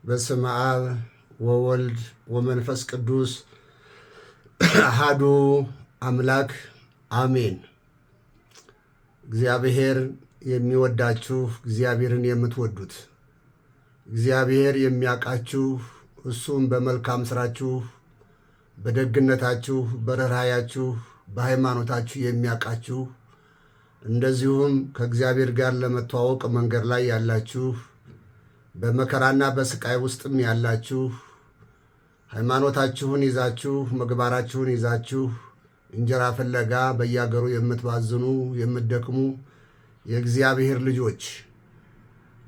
በስመ አብ ወወልድ ወመንፈስ ቅዱስ አሐዱ አምላክ አሜን። እግዚአብሔር የሚወዳችሁ እግዚአብሔርን የምትወዱት እግዚአብሔር የሚያውቃችሁ እሱም በመልካም ስራችሁ በደግነታችሁ በርህራሄያችሁ በሃይማኖታችሁ የሚያውቃችሁ እንደዚሁም ከእግዚአብሔር ጋር ለመተዋወቅ መንገድ ላይ ያላችሁ በመከራና በስቃይ ውስጥም ያላችሁ ሃይማኖታችሁን ይዛችሁ ምግባራችሁን ይዛችሁ እንጀራ ፍለጋ በየአገሩ የምትባዝኑ የምትደክሙ የእግዚአብሔር ልጆች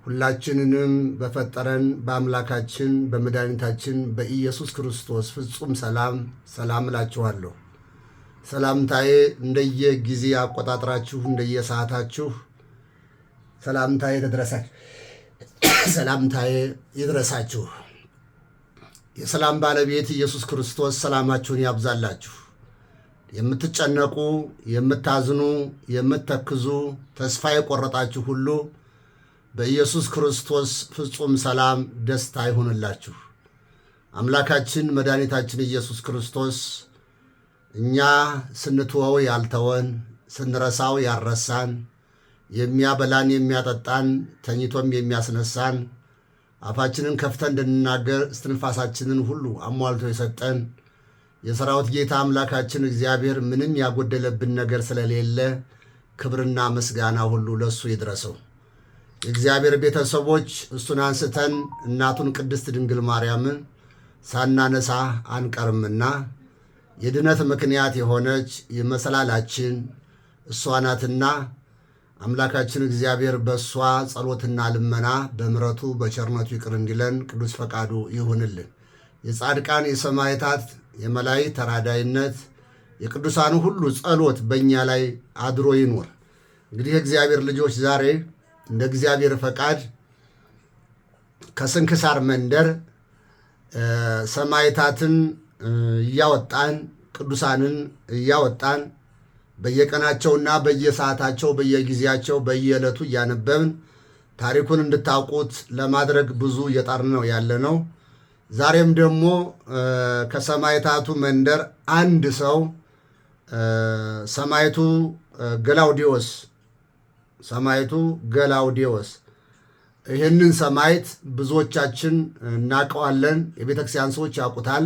ሁላችንንም በፈጠረን በአምላካችን በመድኃኒታችን በኢየሱስ ክርስቶስ ፍጹም ሰላም እላችኋለሁ። ሰላምታዬ እንደየጊዜ አቆጣጠራችሁ እንደየሰዓታችሁ ሰላምታዬ ይድረሳችሁ። የሰላም ባለቤት ኢየሱስ ክርስቶስ ሰላማችሁን ያብዛላችሁ። የምትጨነቁ፣ የምታዝኑ፣ የምትተክዙ፣ ተስፋ የቆረጣችሁ ሁሉ በኢየሱስ ክርስቶስ ፍጹም ሰላም ደስታ ይሁንላችሁ። አምላካችን መድኃኒታችን ኢየሱስ ክርስቶስ እኛ ስንትወው ያልተወን፣ ስንረሳው ያልረሳን፣ የሚያበላን የሚያጠጣን፣ ተኝቶም የሚያስነሳን፣ አፋችንን ከፍተን እንድንናገር እስትንፋሳችንን ሁሉ አሟልቶ የሰጠን የሰራዊት ጌታ አምላካችን እግዚአብሔር ምንም ያጎደለብን ነገር ስለሌለ ክብርና ምስጋና ሁሉ ለእሱ ይድረሰው። የእግዚአብሔር ቤተሰቦች እሱን አንስተን እናቱን ቅድስት ድንግል ማርያምን ሳናነሳ አንቀርምና የድነት ምክንያት የሆነች የመሰላላችን እሷ ናትና አምላካችን እግዚአብሔር በእሷ ጸሎትና ልመና በምሕረቱ በቸርነቱ ይቅር እንዲለን ቅዱስ ፈቃዱ ይሁንልን። የጻድቃን የሰማዕታት የመላእክት ተራዳይነት የቅዱሳኑ ሁሉ ጸሎት በእኛ ላይ አድሮ ይኖር። እንግዲህ የእግዚአብሔር ልጆች ዛሬ እንደ እግዚአብሔር ፈቃድ ከስንክሳር መንደር ሰማዕታትን እያወጣን ቅዱሳንን እያወጣን በየቀናቸውና በየሰዓታቸው በየጊዜያቸው በየዕለቱ እያነበብን ታሪኩን እንድታውቁት ለማድረግ ብዙ እየጣርን ነው ያለነው። ዛሬም ደግሞ ከሰማዕታቱ መንደር አንድ ሰው ሰማዕቱ ገላውዴዎስ ይህንን ሰማዕት ብዙዎቻችን እናውቀዋለን። የቤተክርስቲያን ሰዎች ያውቁታል።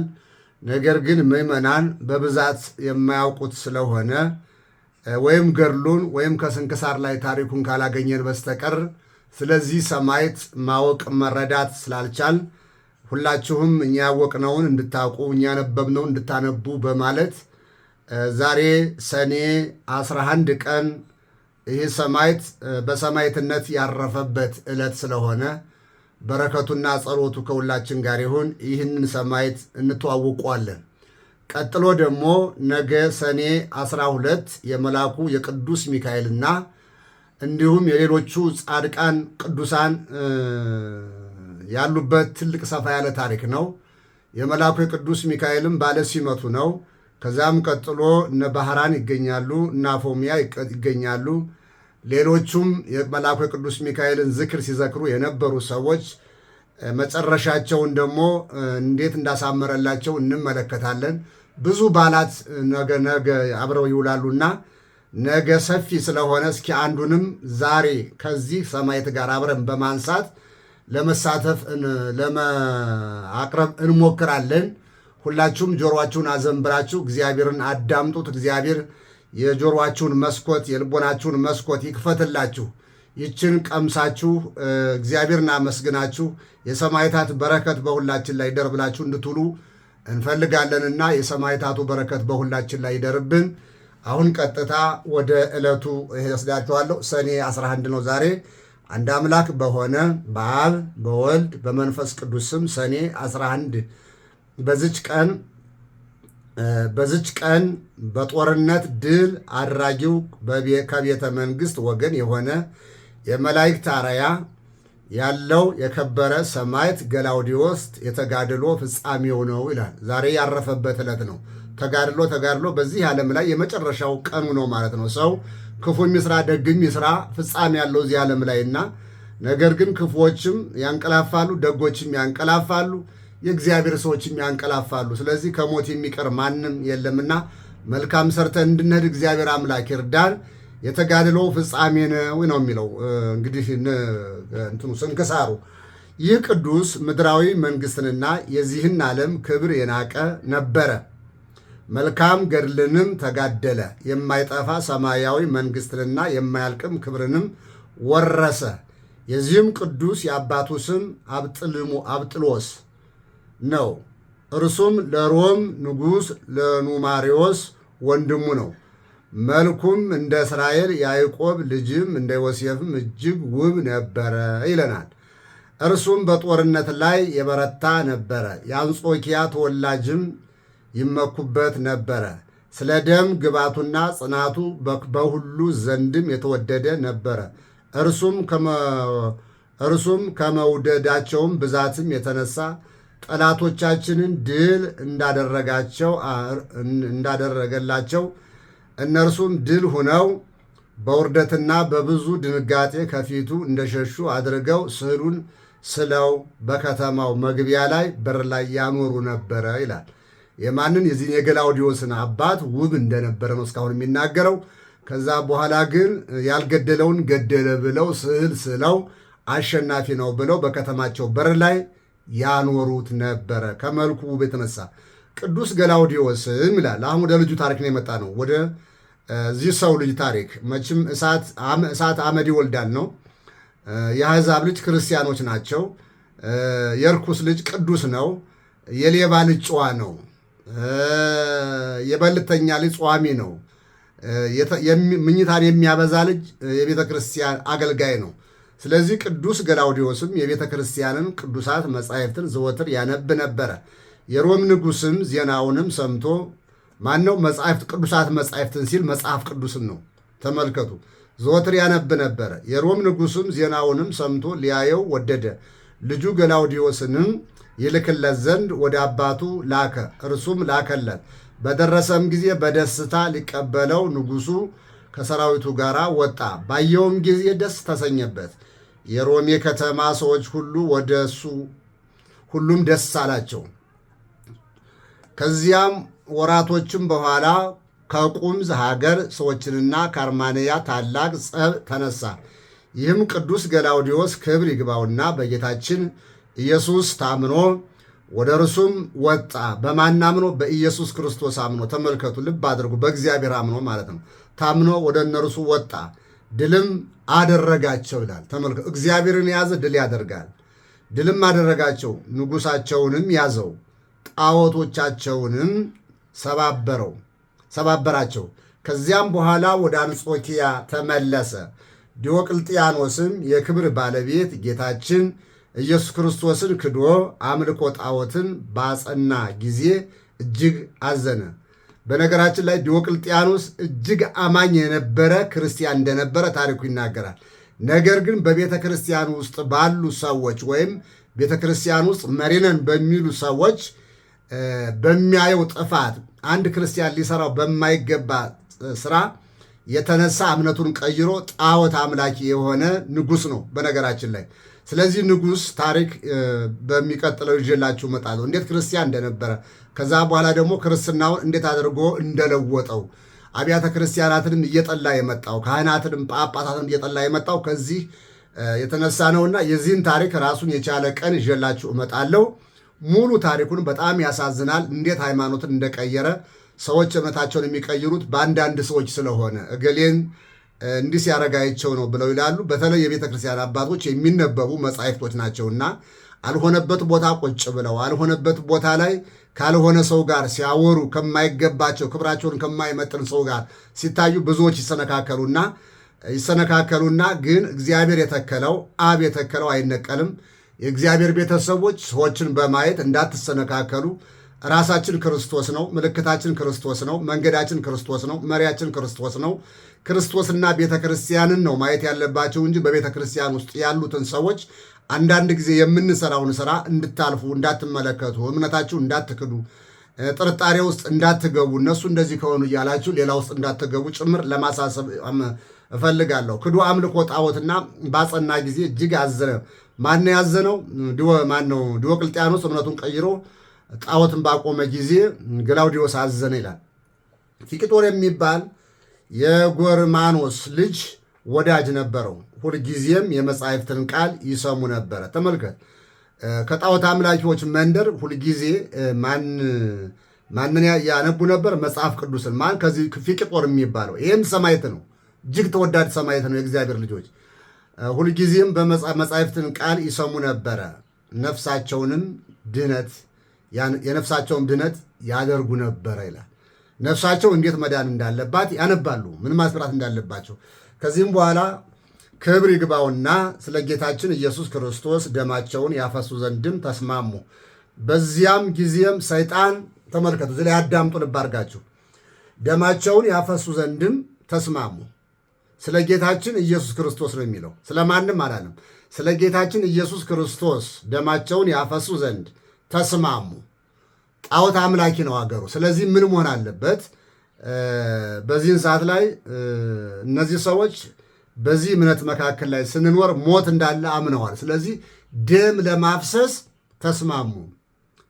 ነገር ግን ምዕመናን በብዛት የማያውቁት ስለሆነ ወይም ገድሉን ወይም ከስንክሳር ላይ ታሪኩን ካላገኘን በስተቀር ስለዚህ ሰማዕት ማወቅ መረዳት ስላልቻል ሁላችሁም እኛ ያወቅነውን እንድታውቁ እኛ ያነበብነውን እንድታነቡ በማለት ዛሬ ሰኔ 11 ቀን ይህ ሰማዕት በሰማዕትነት ያረፈበት ዕለት ስለሆነ በረከቱና ጸሎቱ ከሁላችን ጋር ይሁን። ይህንን ሰማዕት እንተዋውቀዋለን። ቀጥሎ ደግሞ ነገ ሰኔ 12 የመልአኩ የቅዱስ ሚካኤልና እንዲሁም የሌሎቹ ጻድቃን ቅዱሳን ያሉበት ትልቅ ሰፋ ያለ ታሪክ ነው። የመልአኩ የቅዱስ ሚካኤልም ባለ ሲመቱ ነው። ከዛም ቀጥሎ እነ ባህራን ይገኛሉ፣ እነ አፎሚያ ይገኛሉ። ሌሎቹም የመልአኩ የቅዱስ ሚካኤልን ዝክር ሲዘክሩ የነበሩ ሰዎች መጨረሻቸውን ደግሞ እንዴት እንዳሳመረላቸው እንመለከታለን። ብዙ በዓላት ነገ አብረው ይውላሉና ነገ ሰፊ ስለሆነ እስኪ አንዱንም ዛሬ ከዚህ ሰማዕት ጋር አብረን በማንሳት ለመሳተፍ ለማቅረብ እንሞክራለን። ሁላችሁም ጆሮአችሁን አዘንብራችሁ እግዚአብሔርን አዳምጡት። እግዚአብሔር የጆሮአችሁን መስኮት የልቦናችሁን መስኮት ይክፈትላችሁ። ይችን ቀምሳችሁ እግዚአብሔርን አመስግናችሁ የሰማዕታት በረከት በሁላችን ላይ ይደር ብላችሁ እንድትውሉ እንፈልጋለንና የሰማዕታቱ በረከት በሁላችን ላይ ይደርብን። አሁን ቀጥታ ወደ ዕለቱ ወስዳችኋለሁ። ሰኔ 11 ነው ዛሬ። አንድ አምላክ በሆነ በአብ በወልድ በመንፈስ ቅዱስ ስም ሰኔ 11 በዚች ቀን በጦርነት ድል አድራጊው ከቤተ መንግሥት ወገን የሆነ የመላእክት አርአያ ያለው የከበረ ሰማዕት ገላውዴዎስ የተጋድሎ ፍጻሜው ነው ይላል። ዛሬ ያረፈበት ዕለት ነው። ተጋድሎ በዚህ ዓለም ላይ የመጨረሻው ቀኑ ነው ማለት ነው። ሰው ክፉ የሚስራ ደግም ይስራ ፍጻሜ ያለው እዚህ ዓለም ላይና ነገር ግን ክፉዎችም ያንቀላፋሉ፣ ደጎችም ያንቀላፋሉ፣ የእግዚአብሔር ሰዎችም ያንቀላፋሉ። ስለዚህ ከሞት የሚቀር ማንም የለምና መልካም ሰርተን እንድንሄድ እግዚአብሔር አምላክ ይርዳን። የተጋድሎ ፍጻሜ ነው የሚለው እንግዲህ እንትኑ ስንክሳሩ። ይህ ቅዱስ ምድራዊ መንግስትንና የዚህን ዓለም ክብር የናቀ ነበረ። መልካም ገድልንም ተጋደለ። የማይጠፋ ሰማያዊ መንግስትንና የማያልቅም ክብርንም ወረሰ። የዚህም ቅዱስ የአባቱ ስም አብጥሎስ ነው። እርሱም ለሮም ንጉሥ ለኑማሪዎስ ወንድሙ ነው። መልኩም እንደ እስራኤል ያዕቆብ ልጅም እንደ ዮሴፍም እጅግ ውብ ነበረ ይለናል። እርሱም በጦርነት ላይ የበረታ ነበረ። የአንጾኪያ ተወላጅም ይመኩበት ነበረ። ስለ ደም ግባቱና ጽናቱ በሁሉ ዘንድም የተወደደ ነበረ። እርሱም ከመውደዳቸውም ብዛትም የተነሳ ጠላቶቻችንን ድል እንዳደረገላቸው እነርሱም ድል ሁነው በውርደትና በብዙ ድንጋጤ ከፊቱ እንደሸሹ አድርገው ስዕሉን ስለው በከተማው መግቢያ ላይ በር ላይ ያኖሩ ነበረ ይላል። የማንን? የዚህን የገላውዲዮስን አባት ውብ እንደነበረ ነው እስካሁን የሚናገረው። ከዛ በኋላ ግን ያልገደለውን ገደለ ብለው ስዕል ስለው አሸናፊ ነው ብለው በከተማቸው በር ላይ ያኖሩት ነበረ ከመልኩ ውብ የተነሳ። ቅዱስ ገላውዲዮስም ይላል። አሁን ወደ ልጁ ታሪክ ነው የመጣ ነው። ወደ ዚህ ሰው ልጅ ታሪክ መቼም እሳት አመድ ይወልዳል ነው። የአሕዛብ ልጅ ክርስቲያኖች ናቸው። የርኩስ ልጅ ቅዱስ ነው። የሌባ ልጅ ጨዋ ነው። የበልተኛ ልጅ ጿሚ ነው። ምኝታን የሚያበዛ ልጅ የቤተ ክርስቲያን አገልጋይ ነው። ስለዚህ ቅዱስ ገላውዲዮስም የቤተ ክርስቲያንን ቅዱሳት መጻሕፍትን ዘወትር ያነብ ነበረ። የሮም ንጉሥም ዜናውንም ሰምቶ ማነው? መጻሕፍት ቅዱሳት መጻሕፍትን ሲል መጽሐፍ ቅዱስን ነው። ተመልከቱ። ዘወትር ያነብ ነበረ። የሮም ንጉሥም ዜናውንም ሰምቶ ሊያየው ወደደ። ልጁ ገላውዲዮስንም ይልክለት ዘንድ ወደ አባቱ ላከ። እርሱም ላከለት። በደረሰም ጊዜ በደስታ ሊቀበለው ንጉሡ ከሰራዊቱ ጋር ወጣ። ባየውም ጊዜ ደስ ተሰኘበት። የሮሜ ከተማ ሰዎች ሁሉ ወደ እሱ ሁሉም ደስ አላቸው። ከዚያም ወራቶችም በኋላ ከቁምዝ ሀገር ሰዎችንና ከአርማንያ ታላቅ ጸብ ተነሳ። ይህም ቅዱስ ገላውዲዮስ ክብር ይግባውና በጌታችን ኢየሱስ ታምኖ ወደ እርሱም ወጣ። በማን አምኖ? በኢየሱስ ክርስቶስ አምኖ። ተመልከቱ፣ ልብ አድርጉ። በእግዚአብሔር አምኖ ማለት ነው። ታምኖ ወደ እነርሱ ወጣ፣ ድልም አደረጋቸው ይላል። ተመልከቱ፣ እግዚአብሔርን የያዘ ድል ያደርጋል። ድልም አደረጋቸው። ንጉሳቸውንም ያዘው፣ ጣዖቶቻቸውንም ሰባበራቸው። ከዚያም በኋላ ወደ አንጾኪያ ተመለሰ። ዲዮቅልጥያኖስም የክብር ባለቤት ጌታችን ኢየሱስ ክርስቶስን ክዶ አምልኮ ጣዖትን ባጸና ጊዜ እጅግ አዘነ። በነገራችን ላይ ዲዮቅልጥያኖስ እጅግ አማኝ የነበረ ክርስቲያን እንደነበረ ታሪኩ ይናገራል። ነገር ግን በቤተ ክርስቲያን ውስጥ ባሉ ሰዎች ወይም ቤተ ክርስቲያን ውስጥ መሪነን በሚሉ ሰዎች በሚያየው ጥፋት አንድ ክርስቲያን ሊሰራው በማይገባ ስራ የተነሳ እምነቱን ቀይሮ ጣዖት አምላኪ የሆነ ንጉሥ ነው በነገራችን ላይ። ስለዚህ ንጉሥ ታሪክ በሚቀጥለው ይዤላችሁ እመጣለሁ፣ እንዴት ክርስቲያን እንደነበረ፣ ከዛ በኋላ ደግሞ ክርስትናውን እንዴት አድርጎ እንደለወጠው፣ አብያተ ክርስቲያናትንም እየጠላ የመጣው፣ ካህናትንም ጳጳሳትንም እየጠላ የመጣው ከዚህ የተነሳ ነውና የዚህን ታሪክ ራሱን የቻለ ቀን ይዤላችሁ እመጣለሁ። ሙሉ ታሪኩን በጣም ያሳዝናል። እንዴት ሃይማኖትን እንደቀየረ ሰዎች እምነታቸውን የሚቀይሩት በአንዳንድ ሰዎች ስለሆነ እገሌን እንዲህ ሲያረጋቸው ነው ብለው ይላሉ። በተለይ የቤተ ክርስቲያን አባቶች የሚነበቡ መጻሕፍቶች ናቸውና አልሆነበት ቦታ ቁጭ ብለው አልሆነበት ቦታ ላይ ካልሆነ ሰው ጋር ሲያወሩ ከማይገባቸው ክብራቸውን ከማይመጥን ሰው ጋር ሲታዩ ብዙዎች ይሰነካከሉና ግን እግዚአብሔር የተከለው አብ የተከለው አይነቀልም። የእግዚአብሔር ቤተሰቦች ሰዎችን በማየት እንዳትሰነካከሉ። ራሳችን ክርስቶስ ነው፣ ምልክታችን ክርስቶስ ነው፣ መንገዳችን ክርስቶስ ነው፣ መሪያችን ክርስቶስ ነው። ክርስቶስና ቤተ ክርስቲያንን ነው ማየት ያለባቸው እንጂ በቤተ ክርስቲያን ውስጥ ያሉትን ሰዎች አንዳንድ ጊዜ የምንሰራውን ስራ እንድታልፉ፣ እንዳትመለከቱ፣ እምነታችሁ እንዳትክዱ፣ ጥርጣሬ ውስጥ እንዳትገቡ፣ እነሱ እንደዚህ ከሆኑ እያላችሁ ሌላ ውስጥ እንዳትገቡ ጭምር ለማሳሰብ እፈልጋለሁ። ክዶ አምልኮ ጣዖትና ባጸና ጊዜ እጅግ አዘነ። ማን ያዘነው? ዲዮቅልጥያኖስ እምነቱን ቀይሮ ጣዖትን ባቆመ ጊዜ ገላውዲዮስ አዘነ ይላል። ፊቅጦር የሚባል የጎርማኖስ ልጅ ወዳጅ ነበረው። ሁልጊዜም የመጻሕፍትን ቃል ይሰሙ ነበረ። ተመልከት፣ ከጣዖት አምላኪዎች መንደር ሁልጊዜ ማንን ያነቡ ነበር? መጽሐፍ ቅዱስን። ማን? ከዚህ ፊቅጦር የሚባለው ይህም ሰማዕት ነው። እጅግ ተወዳጅ ሰማዕት ነው። የእግዚአብሔር ልጆች ሁልጊዜም በመጻሕፍትን ቃል ይሰሙ ነበረ። የነፍሳቸውን ድነት ያደርጉ ነበረ ይላል። ነፍሳቸው እንዴት መዳን እንዳለባት ያነባሉ፣ ምን ማስራት እንዳለባቸው። ከዚህም በኋላ ክብር ይግባውና ስለ ጌታችን ኢየሱስ ክርስቶስ ደማቸውን ያፈሱ ዘንድም ተስማሙ። በዚያም ጊዜም ሰይጣን፣ ተመልከቱ፣ እዚህ ላይ አዳምጡ፣ ልብ አድርጋችሁ፣ ደማቸውን ያፈሱ ዘንድም ተስማሙ። ስለ ጌታችን ኢየሱስ ክርስቶስ ነው የሚለው፣ ስለማንም አላለም። ስለ ጌታችን ኢየሱስ ክርስቶስ ደማቸውን ያፈሱ ዘንድ ተስማሙ። ጣዖት አምላኪ ነው አገሩ። ስለዚህ ምን መሆን አለበት? በዚህን ሰዓት ላይ እነዚህ ሰዎች በዚህ እምነት መካከል ላይ ስንኖር ሞት እንዳለ አምነዋል። ስለዚህ ደም ለማፍሰስ ተስማሙ።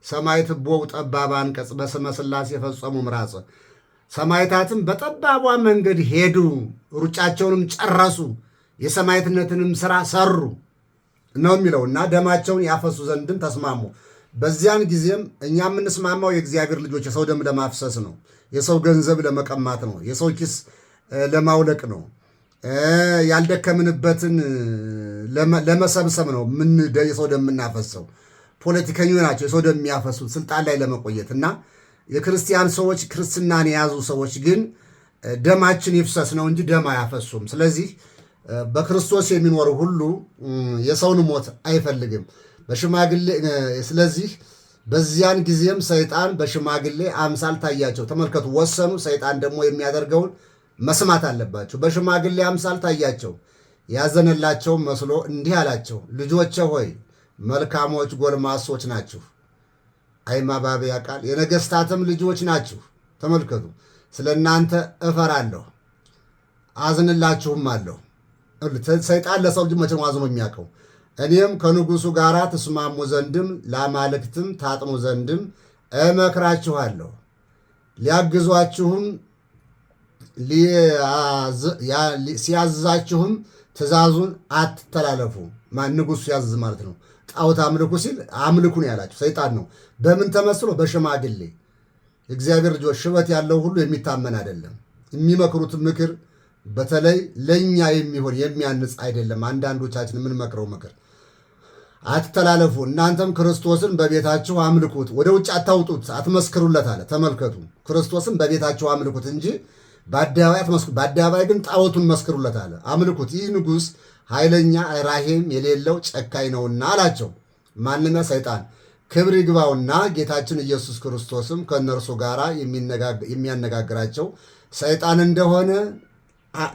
ሰማዕት ቦው ጠባብ አንቀጽ በስመ ሥላሴ የፈጸሙ ምራጽ። ሰማዕታትም በጠባቧ መንገድ ሄዱ፣ ሩጫቸውንም ጨረሱ፣ የሰማዕትነትንም ሥራ ሰሩ ነው የሚለው እና ደማቸውን ያፈሱ ዘንድም ተስማሙ። በዚያን ጊዜም እኛ የምንስማማው የእግዚአብሔር ልጆች የሰው ደም ለማፍሰስ ነው፣ የሰው ገንዘብ ለመቀማት ነው፣ የሰው ኪስ ለማውለቅ ነው፣ ያልደከምንበትን ለመሰብሰብ ነው የሰው ደም የምናፈሰው። ፖለቲከኞች ናቸው የሰው ደም የሚያፈሱት ስልጣን ላይ ለመቆየት እና የክርስቲያን ሰዎች፣ ክርስትናን የያዙ ሰዎች ግን ደማችን ይፍሰስ ነው እንጂ ደም አያፈሱም። ስለዚህ በክርስቶስ የሚኖር ሁሉ የሰውን ሞት አይፈልግም። ስለዚህ በዚያን ጊዜም ሰይጣን በሽማግሌ አምሳል ታያቸው። ተመልከቱ፣ ወሰኑ። ሰይጣን ደግሞ የሚያደርገውን መስማት አለባቸው። በሽማግሌ አምሳል ታያቸው፣ ያዘነላቸው መስሎ እንዲህ አላቸው፣ ልጆቼ ሆይ መልካሞች ጎልማሶች ናችሁ። አይማባቢያ ቃል የነገሥታትም ልጆች ናችሁ። ተመልከቱ፣ ስለ እናንተ እፈራለሁ አዝንላችሁም አለሁ። ሰይጣን ለሰው ልጅ መቼም አዝኖ የሚያውቀው እኔም ከንጉሡ ጋር ትስማሙ ዘንድም ለአማልክትም ታጥኑ ዘንድም እመክራችኋለሁ። ሊያግዟችሁም ሲያዛችሁም ትእዛዙን አትተላለፉ። ንጉሡ ሲያዝዝ ማለት ነው። ጣዖት አምልኩ ሲል አምልኩ ነው ያላቸው ሰይጣን ነው። በምን ተመስሎ? በሽማግሌ። እግዚአብሔር ልጆች ሽበት ያለው ሁሉ የሚታመን አይደለም። የሚመክሩት ምክር በተለይ ለእኛ የሚሆን የሚያንጽ አይደለም። አንዳንዶቻችን የምንመክረው ምክር አትተላለፉ፣ እናንተም ክርስቶስን በቤታችሁ አምልኩት፣ ወደ ውጭ አታውጡት፣ አትመስክሩለት አለ። ተመልከቱ፣ ክርስቶስን በቤታችሁ አምልኩት እንጂ በአደባባይ ግን ጣዖቱን መስክሩለት አለ። አምልኩት፣ ይህ ንጉሥ ኃይለኛ ራሄም የሌለው ጨካኝ ነውና አላቸው። ማንም? ሰይጣን። ክብር ይግባውና ጌታችን ኢየሱስ ክርስቶስም ከእነርሱ ጋር የሚያነጋግራቸው ሰይጣን እንደሆነ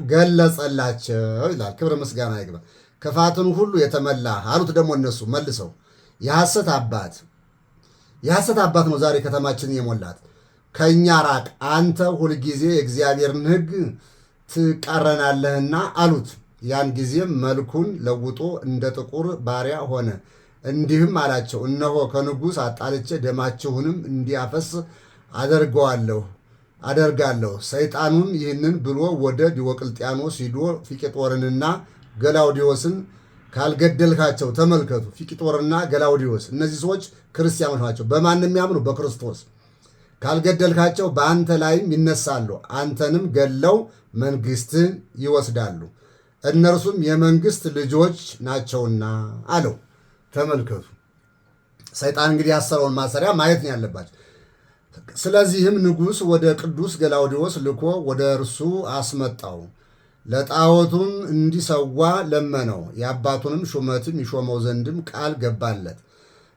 ገለጸላቸው ይላል። ክብር ምስጋና ይግባ። ክፋትን ሁሉ የተመላ አሉት። ደግሞ እነሱ መልሰው የሐሰት አባት ነው ዛሬ ከተማችንን የሞላት፣ ከእኛ ራቅ፣ አንተ ሁልጊዜ የእግዚአብሔርን ሕግ ትቃረናለህና አሉት። ያን ጊዜም መልኩን ለውጦ እንደ ጥቁር ባሪያ ሆነ፣ እንዲህም አላቸው፣ እነሆ ከንጉሥ አጣልቼ ደማችሁንም እንዲያፈስ አደርጋለሁ። ሰይጣኑም ይህንን ብሎ ወደ ዲዮቅልጥያኖስ ሂዶ ፊቅጦርንና ገላውዲዮስን ካልገደልካቸው፣ ተመልከቱ፣ ፊቅጦርና ገላውዲዮስ እነዚህ ሰዎች ክርስቲያኖች ናቸው። በማንም የሚያምኑ? በክርስቶስ። ካልገደልካቸው በአንተ ላይም ይነሳሉ፣ አንተንም ገለው መንግሥትን ይወስዳሉ፣ እነርሱም የመንግሥት ልጆች ናቸውና አለው። ተመልከቱ፣ ሰይጣን እንግዲህ ያሰረውን ማሰሪያ ማየት ነው ያለባቸው። ስለዚህም ንጉሥ ወደ ቅዱስ ገላውዲዮስ ልኮ ወደ እርሱ አስመጣው፣ ለጣዖቱም እንዲሰዋ ለመነው። የአባቱንም ሹመትም ይሾመው ዘንድም ቃል ገባለት።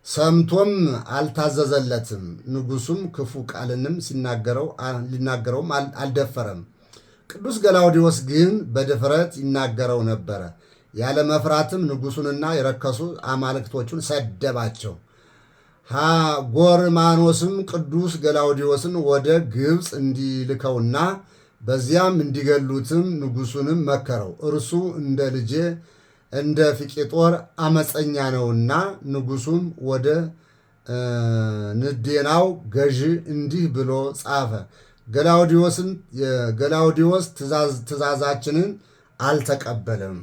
ሰምቶም አልታዘዘለትም። ንጉሡም ክፉ ቃልንም ሊናገረውም አልደፈረም። ቅዱስ ገላውዲዮስ ግን በድፍረት ይናገረው ነበረ። ያለ መፍራትም ንጉሡንና የረከሱ አማልክቶቹን ሰደባቸው። ጎርማኖስም ቅዱስ ገላውዲዮስን ወደ ግብፅ እንዲልከውና በዚያም እንዲገሉትም ንጉሡንም መከረው። እርሱ እንደ ልጄ እንደ ፊቄጦር አመፀኛ ነውና። ንጉሡም ወደ ንዴናው ገዢ እንዲህ ብሎ ጻፈ። ገላውዲዮስ ትእዛዛችንን አልተቀበለም፣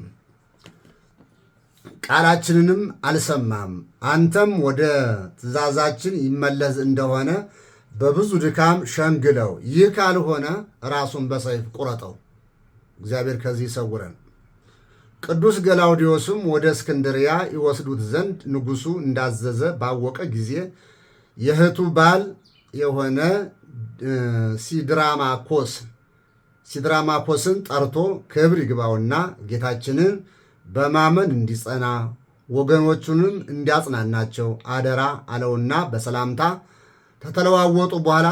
ቃላችንንም አልሰማም። አንተም ወደ ትእዛዛችን ይመለስ እንደሆነ በብዙ ድካም ሸንግለው፣ ይህ ካልሆነ ራሱን በሰይፍ ቁረጠው። እግዚአብሔር ከዚህ ይሰውረን። ቅዱስ ገላውዲዮስም ወደ እስክንድርያ ይወስዱት ዘንድ ንጉሡ እንዳዘዘ ባወቀ ጊዜ የእህቱ ባል የሆነ ሲድራማኮስን ጠርቶ ክብር ይግባውና ጌታችንን በማመን እንዲጸና ወገኖቹንም እንዲያጽናናቸው አደራ አለውና በሰላምታ ከተለዋወጡ በኋላ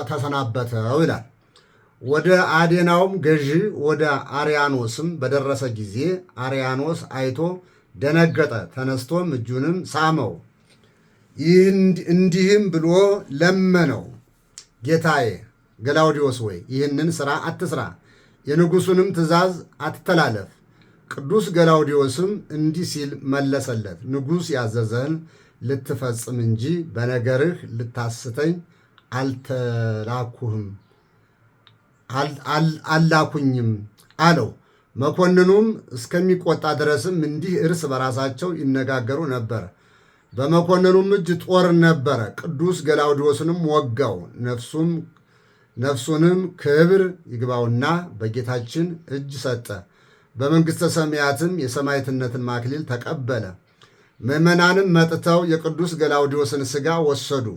ተሰናበተው ይላል። ወደ አዴናውም ገዢ ወደ አርያኖስም በደረሰ ጊዜ አርያኖስ አይቶ ደነገጠ። ተነስቶም እጁንም ሳመው፣ እንዲህም ብሎ ለመነው፣ ጌታዬ ገላውዲዮስ ወይ ይህንን ሥራ አትስራ፣ የንጉሡንም ትእዛዝ አትተላለፍ። ቅዱስ ገላውዲዮስም እንዲህ ሲል መለሰለት፣ ንጉሥ ያዘዘህን ልትፈጽም እንጂ በነገርህ ልታስተኝ አላኩኝም አለው። መኮንኑም እስከሚቆጣ ድረስም እንዲህ እርስ በራሳቸው ይነጋገሩ ነበር። በመኮንኑም እጅ ጦር ነበረ። ቅዱስ ገላውዲዮስንም ወጋው። ነፍሱንም ክብር ይግባውና በጌታችን እጅ ሰጠ። በመንግሥተ ሰማያትም የሰማዕትነትን ማክሊል ተቀበለ። ምዕመናንም መጥተው የቅዱስ ገላውዲዮስን ሥጋ ወሰዱ።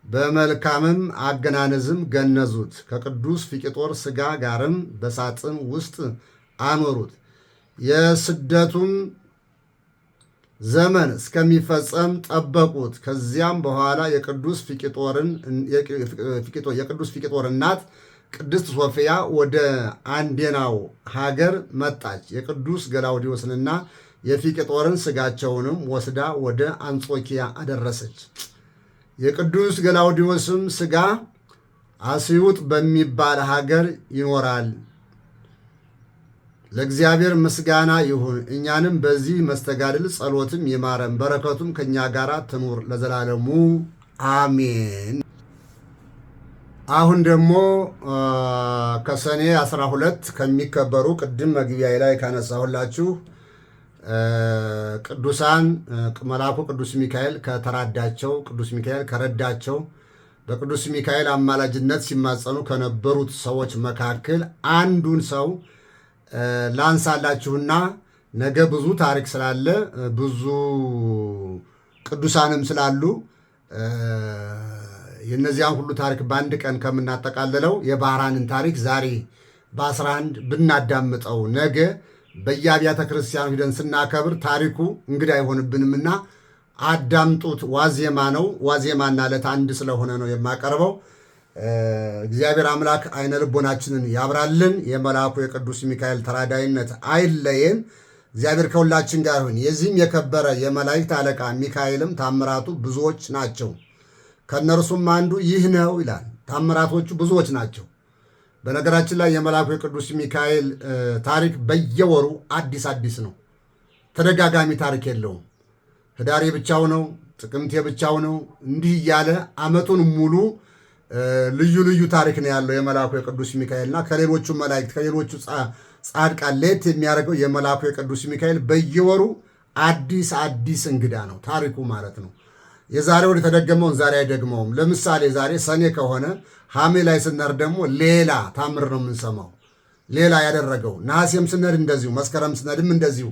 በመልካምም አገናነዝም ገነዙት። ከቅዱስ ፊቄጦር ሥጋ ጋርም በሳጥን ውስጥ አኖሩት። የስደቱም ዘመን እስከሚፈጸም ጠበቁት። ከዚያም በኋላ የቅዱስ ፊቄጦር እናት ቅድስት ሶፊያ ወደ አንዴናው ሀገር መጣች። የቅዱስ ገላውዲዮስንና የፊቄጦርን ሥጋቸውንም ወስዳ ወደ አንጾኪያ አደረሰች። የቅዱስ ገላውዲዮስም ሥጋ አስዩጥ በሚባል ሀገር ይኖራል። ለእግዚአብሔር ምስጋና ይሁን። እኛንም በዚህ መስተጋድል ጸሎትም ይማረን፣ በረከቱም ከእኛ ጋር ትኑር ለዘላለሙ አሜን። አሁን ደግሞ ከሰኔ 12 ከሚከበሩ ቅድም መግቢያ ላይ ካነሳሁላችሁ ቅዱሳን መልአኩ ቅዱስ ሚካኤል ከተራዳቸው ቅዱስ ሚካኤል ከረዳቸው በቅዱስ ሚካኤል አማላጅነት ሲማጸኑ ከነበሩት ሰዎች መካከል አንዱን ሰው ላንሳላችሁና ነገ ብዙ ታሪክ ስላለ ብዙ ቅዱሳንም ስላሉ የእነዚያን ሁሉ ታሪክ በአንድ ቀን ከምናጠቃልለው የባህራንን ታሪክ ዛሬ በ11 ብናዳምጠው ነገ በየአብያተ ክርስቲያኑ ሂደን ስናከብር ታሪኩ እንግዳ አይሆንብንምና አዳምጡት። ዋዜማ ነው። ዋዜማና ዕለት አንድ ስለሆነ ነው የማቀርበው። እግዚአብሔር አምላክ አይነ ልቦናችንን ያብራልን። የመልአኩ የቅዱስ ሚካኤል ተራዳይነት አይለየን። እግዚአብሔር ከሁላችን ጋር ይሁን። የዚህም የከበረ የመላእክት አለቃ ሚካኤልም ታምራቱ ብዙዎች ናቸው፣ ከእነርሱም አንዱ ይህ ነው ይላል። ታምራቶቹ ብዙዎች ናቸው። በነገራችን ላይ የመልአኩ የቅዱስ ሚካኤል ታሪክ በየወሩ አዲስ ነው። ተደጋጋሚ ታሪክ የለውም። ህዳሬ ብቻው ነው፣ ጥቅምቴ ብቻው ነው። እንዲህ እያለ ዓመቱን ሙሉ ልዩ ልዩ ታሪክ ነው ያለው የመልአኩ የቅዱስ ሚካኤልና ከሌሎቹ መላእክት ከሌሎቹ ጻድቃን ለየት የሚያደርገው የመልአኩ የቅዱስ ሚካኤል በየወሩ አዲስ እንግዳ ነው ታሪኩ ማለት ነው። የዛሬው የተደገመውን ዛሬ አይደግመውም። ለምሳሌ ዛሬ ሰኔ ከሆነ ሐምሌ ላይ ስንሄድ ደግሞ ሌላ ታምር ነው የምንሰማው፣ ሌላ ያደረገው። ነሐሴም ስንሄድ እንደዚሁ፣ መስከረም ስንሄድም እንደዚሁ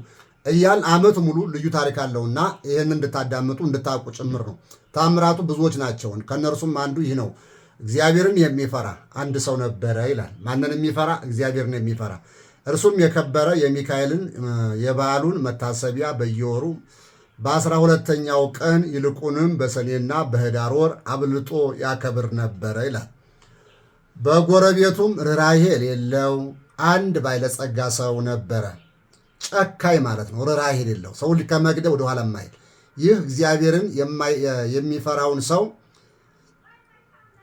እያል ዓመት ሙሉ ልዩ ታሪክ አለውና ይህን እንድታዳምጡ እንድታውቁ ጭምር ነው። ታምራቱ ብዙዎች ናቸው። ከእነርሱም አንዱ ይህ ነው። እግዚአብሔርን የሚፈራ አንድ ሰው ነበረ ይላል። ማንን የሚፈራ? እግዚአብሔርን የሚፈራ። እርሱም የከበረ የሚካኤልን የበዓሉን መታሰቢያ በየወሩ በ12ኛው ቀን ይልቁንም በሰኔና በህዳር ወር አብልጦ ያከብር ነበረ ይላል። በጎረቤቱም ርኅራኄ የሌለው አንድ ባለጸጋ ሰው ነበረ። ጨካኝ ማለት ነው። ርኅራኄ የሌለው ሰው ከመግደል ወደኋላ የማይል ይህ እግዚአብሔርን የሚፈራውን ሰው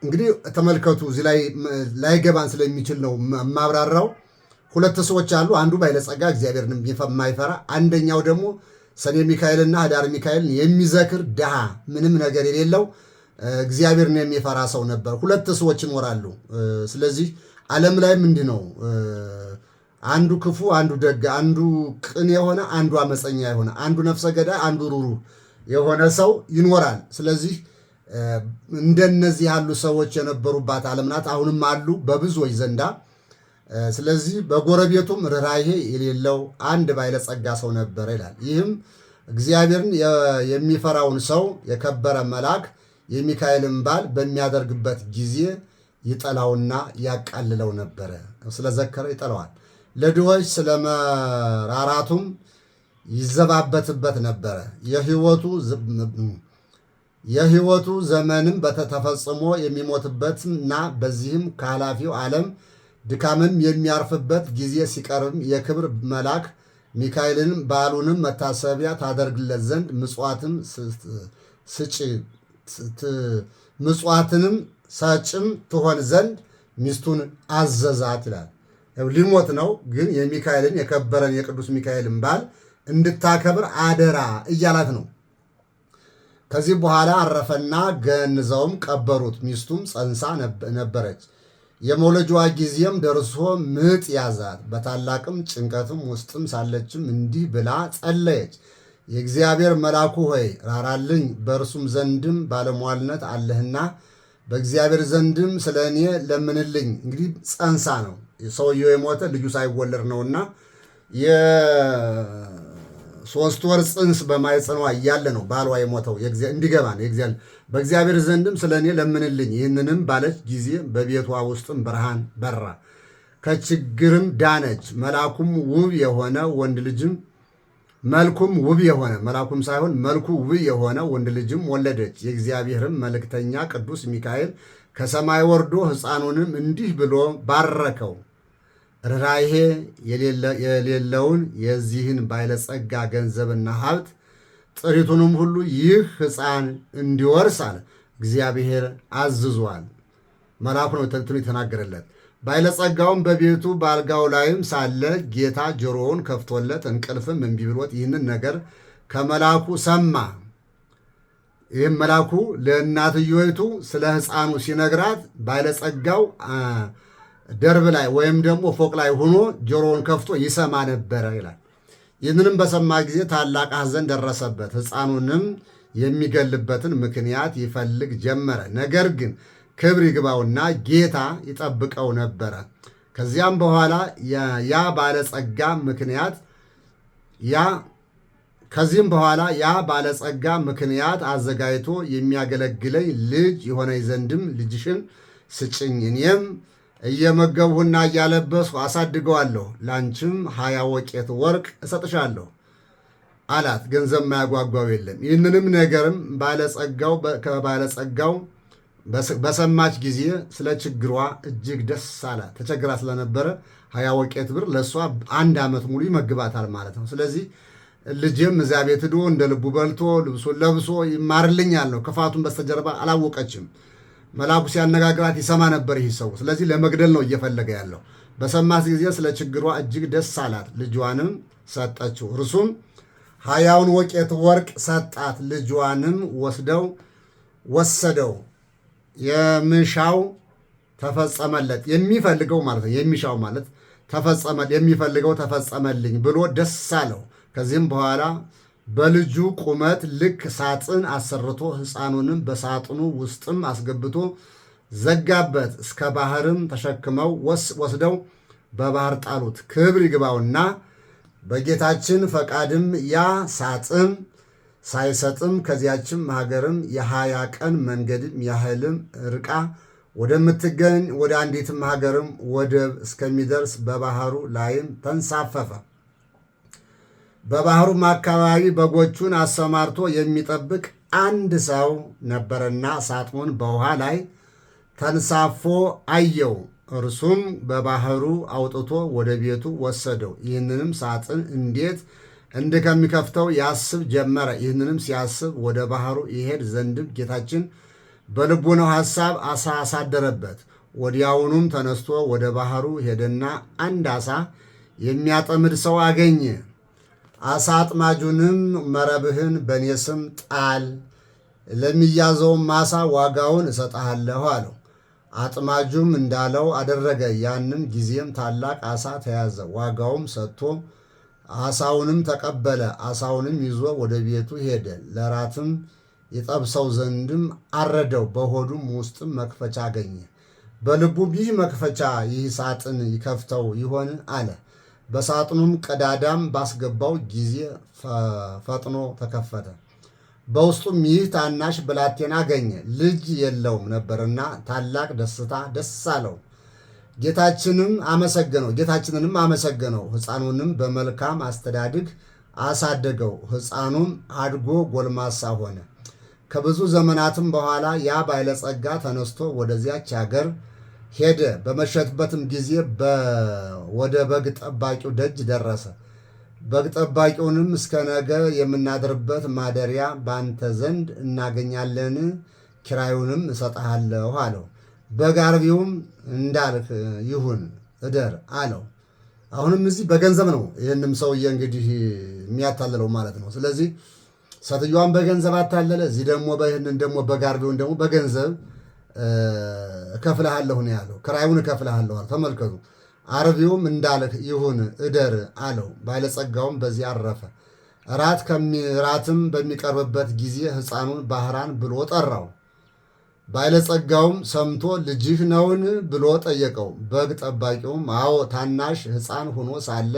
እንግዲህ ተመልከቱ፣ እዚህ ላይ ላይገባን ስለሚችል ነው የማብራራው። ሁለት ሰዎች አሉ። አንዱ ባለጸጋ እግዚአብሔርን የማይፈራ፣ አንደኛው ደግሞ ሰኔ ሚካኤልና ህዳር ሚካኤልን የሚዘክር ድሃ ምንም ነገር የሌለው እግዚአብሔርን የሚፈራ ሰው ነበር። ሁለት ሰዎች ይኖራሉ። ስለዚህ ዓለም ላይም እንዲህ ነው። አንዱ ክፉ፣ አንዱ ደግ፣ አንዱ ቅን የሆነ፣ አንዱ አመፀኛ የሆነ፣ አንዱ ነፍሰ ገዳይ፣ አንዱ ሩሩ የሆነ ሰው ይኖራል። ስለዚህ እንደነዚህ ያሉ ሰዎች የነበሩባት ዓለም ናት። አሁንም አሉ በብዙዎች ዘንዳ። ስለዚህ በጎረቤቱም ርኅራኄ የሌለው አንድ ባለጸጋ ሰው ነበረ ይላል። ይህም እግዚአብሔርን የሚፈራውን ሰው የከበረ መልአክ የሚካኤልን በዓል በሚያደርግበት ጊዜ ይጠላውና ያቃልለው ነበረ። ስለዘከረ ይጠላዋል። ለድሆች ስለመራራቱም ይዘባበትበት ነበረ። የሕይወቱ ዘመንም ተፈጽሞ የሚሞትበትና በዚህም ከኃላፊው ዓለም ድካምም የሚያርፍበት ጊዜ ሲቀርብም የክብር መልአክ ሚካኤልንም በዓሉንም መታሰቢያ ታደርግለት ዘንድ ምጽዋትንም ሰጭም ትሆን ዘንድ ሚስቱን አዘዛት ይላል። ሊሞት ነው፣ ግን የሚካኤልን የከበረን የቅዱስ ሚካኤልን በዓል እንድታከብር አደራ እያላት ነው። ከዚህ በኋላ አረፈና ገንዘውም ቀበሩት። ሚስቱም ጸንሳ ነበረች። የመውለጃዋ ጊዜም ደርሶ ምጥ ያዛት። በታላቅም ጭንቀትም ውስጥም ሳለችም እንዲህ ብላ ጸለየች። የእግዚአብሔር መልአኩ ሆይ ራራልኝ፣ በእርሱም ዘንድም ባለሟልነት አለህና በእግዚአብሔር ዘንድም ስለ እኔ ለምንልኝ። እንግዲህ ጸንሳ ነው ሰውየው የሞተ ልጁ ሳይወለድ ነውና የ3 ወር ጽንስ በማኅፀኗ እያለ ነው ባሏ የሞተው። እንዲገባ ነው በእግዚአብሔር ዘንድም ስለ እኔ ለምንልኝ። ይህንንም ባለች ጊዜ በቤቷ ውስጥም ብርሃን በራ፣ ከችግርም ዳነች። መልኩም ውብ የሆነ ወንድ ልጅም መልኩም ሳይሆን መልኩ ውብ የሆነ ወንድ ልጅም ወለደች። የእግዚአብሔርም መልእክተኛ ቅዱስ ሚካኤል ከሰማይ ወርዶ ሕፃኑንም እንዲህ ብሎ ባረከው። ርኅራኄ የሌለውን የዚህን ባለጸጋ ገንዘብና ሀብት ጥሪቱንም ሁሉ ይህ ሕፃን እንዲወርስ አለ እግዚአብሔር አዝዟል። መልአኩ ነው ትንቢቱን የተናገረለት። ባለጸጋውም በቤቱ በአልጋው ላይም ሳለ ጌታ ጆሮውን ከፍቶለት እንቅልፍም እምቢ ብሎት ይህንን ነገር ከመልአኩ ሰማ። ይህም መልአኩ ለእናትየይቱ ስለ ሕፃኑ ሲነግራት ባለጸጋው ደርብ ላይ ወይም ደግሞ ፎቅ ላይ ሆኖ ጆሮውን ከፍቶ ይሰማ ነበረ ይላል። ይህንንም በሰማ ጊዜ ታላቅ ሐዘን ደረሰበት። ሕፃኑንም የሚገልበትን ምክንያት ይፈልግ ጀመረ። ነገር ግን ክብር ይግባውና ጌታ ይጠብቀው ነበረ። ከዚያም በኋላ ያ ባለጸጋ ምክንያት አዘጋጅቶ የሚያገለግለኝ ልጅ የሆነኝ ዘንድም ልጅሽን ስጭኝ፣ እኔም እየመገብሁና እያለበስሁ አሳድገዋለሁ፣ ላንቺም 20 ወቄት ወርቅ እሰጥሻለሁ አላት። ገንዘብ ማያጓጓው የለም። ይህንንም ነገርም ከባለጸጋው በሰማች ጊዜ ስለ ችግሯ እጅግ ደስ አላት። ተቸግራ ስለነበረ 20 ወቄት ብር ለእሷ 1 ዓመት ሙሉ ይመግባታል ማለት ነው። ስለዚህ ልጅም እዚያ ቤት ሄዶ እንደ ልቡ በልቶ ልብሱን ለብሶ ይማርልኛል ነው። ክፋቱን በስተጀርባ አላወቀችም። መልአኩ ሲያነጋግራት ይሰማ ነበር ይህ ሰው። ስለዚህ ለመግደል ነው እየፈለገ ያለው። በሰማት ጊዜ ስለ ችግሯ እጅግ ደስ አላት። ልጇንም ሰጠችው። እርሱም 20 ወቄት ወርቅ ሰጣት። ልጇንም ወሰደው። የሚሻው ተፈጸመለት። የሚፈልገው ማለት ነው። የሚሻው ማለት የሚፈልገው ተፈጸመልኝ ብሎ ደስ አለው። ከዚህም በኋላ በልጁ ቁመት ልክ ሳጥን አሰርቶ ሕፃኑንም በሳጥኑ ውስጥም አስገብቶ ዘጋበት። እስከ ባህርም ተሸክመው ወስደው በባህር ጣሉት። ክብር ይግባውና በጌታችን ፈቃድም ያ ሳጥን ሳይሰጥም ከዚያችም ሀገርም የ20 ቀን መንገድም ያህልም ርቃ ወደምትገኝ ወደ አንዲትም ሀገርም ወደብ እስከሚደርስ በባህሩ ላይም ተንሳፈፈ። በባህሩም አካባቢ በጎቹን አሰማርቶ የሚጠብቅ አንድ ሰው ነበረና ሳጥኑን በውሃ ላይ ተንሳፎ አየው። እርሱም በባህሩ አውጥቶ ወደ ቤቱ ወሰደው። ይህንንም ሳጥን እንዴት ከሚከፍተው ያስብ ጀመረ። ይህንንም ሲያስብ ወደ ባህሩ ይሄድ ዘንድም ጌታችን በልቡናው ሐሳብ አሳ አሳደረበት። ወዲያውኑም ተነስቶ ወደ ባህሩ ሄደና አንድ አሳ የሚያጠምድ ሰው አገኘ። አሳ አጥማጁንም መረብህን በእኔ ስም ጣል፣ ለሚያዘውም አሳ ዋጋውን እሰጥሃለሁ አለው። አጥማጁም እንዳለው አደረገ። ያንን ጊዜም ታላቅ አሳ ተያዘ። ዋጋውም ሰጥቶ አሳውንም ተቀበለ። አሳውንም ይዞ ወደ ቤቱ ሄደ። ለራትም የጠብሰው ዘንድም አረደው። በሆዱም ውስጥም መክፈቻ አገኘ። በልቡም ይህ መክፈቻ ይህ ሳጥን ይከፍተው ይሆን አለ። በሳጥኑም ቀዳዳም ባስገባው ጊዜ ፈጥኖ ተከፈተ። በውስጡም ይህ ታናሽ ብላቴና አገኘ። ልጅ የለውም ነበርና ታላቅ ደስታ ደስ አለው። ጌታችንንም አመሰገነው። ሕፃኑንም በመልካም አስተዳድግ አሳደገው። ሕፃኑም አድጎ ጎልማሳ ሆነ። ከብዙ ዘመናትም በኋላ ያ ባለጸጋ ተነስቶ ወደዚያች አገር ሄደ። በመሸትበትም ጊዜ ወደ በግ ጠባቂው ደጅ ደረሰ። በግ ጠባቂውንም እስከ ነገ የምናድርበት ማደሪያ በአንተ ዘንድ እናገኛለን፣ ኪራዩንም እሰጥሃለሁ አለው። በግ አርቢውም እንዳልክ ይሁን እደር አለው። አሁንም እዚህ በገንዘብ ነው ይህንም ሰውዬ እንግዲህ የሚያታልለው ማለት ነው። ስለዚህ ሴትዮዋን በገንዘብ አታለለ። እዚህ ደግሞ ይህንን ደግሞ በግ አርቢውን ደግሞ በገንዘብ እከፍልሃለሁ ነው ያለው። ኪራዩን እከፍልሃለሁ አለው። ተመልከቱ። አርቢውም እንዳልህ ይሁን እደር አለው። ባለጸጋውም በዚህ አረፈ። ራትም በሚቀርብበት ጊዜ ሕፃኑን ባህራን ብሎ ጠራው። ባለጸጋውም ሰምቶ ልጅህ ነውን ብሎ ጠየቀው። በግ ጠባቂውም አዎ፣ ታናሽ ሕፃን ሆኖ ሳለ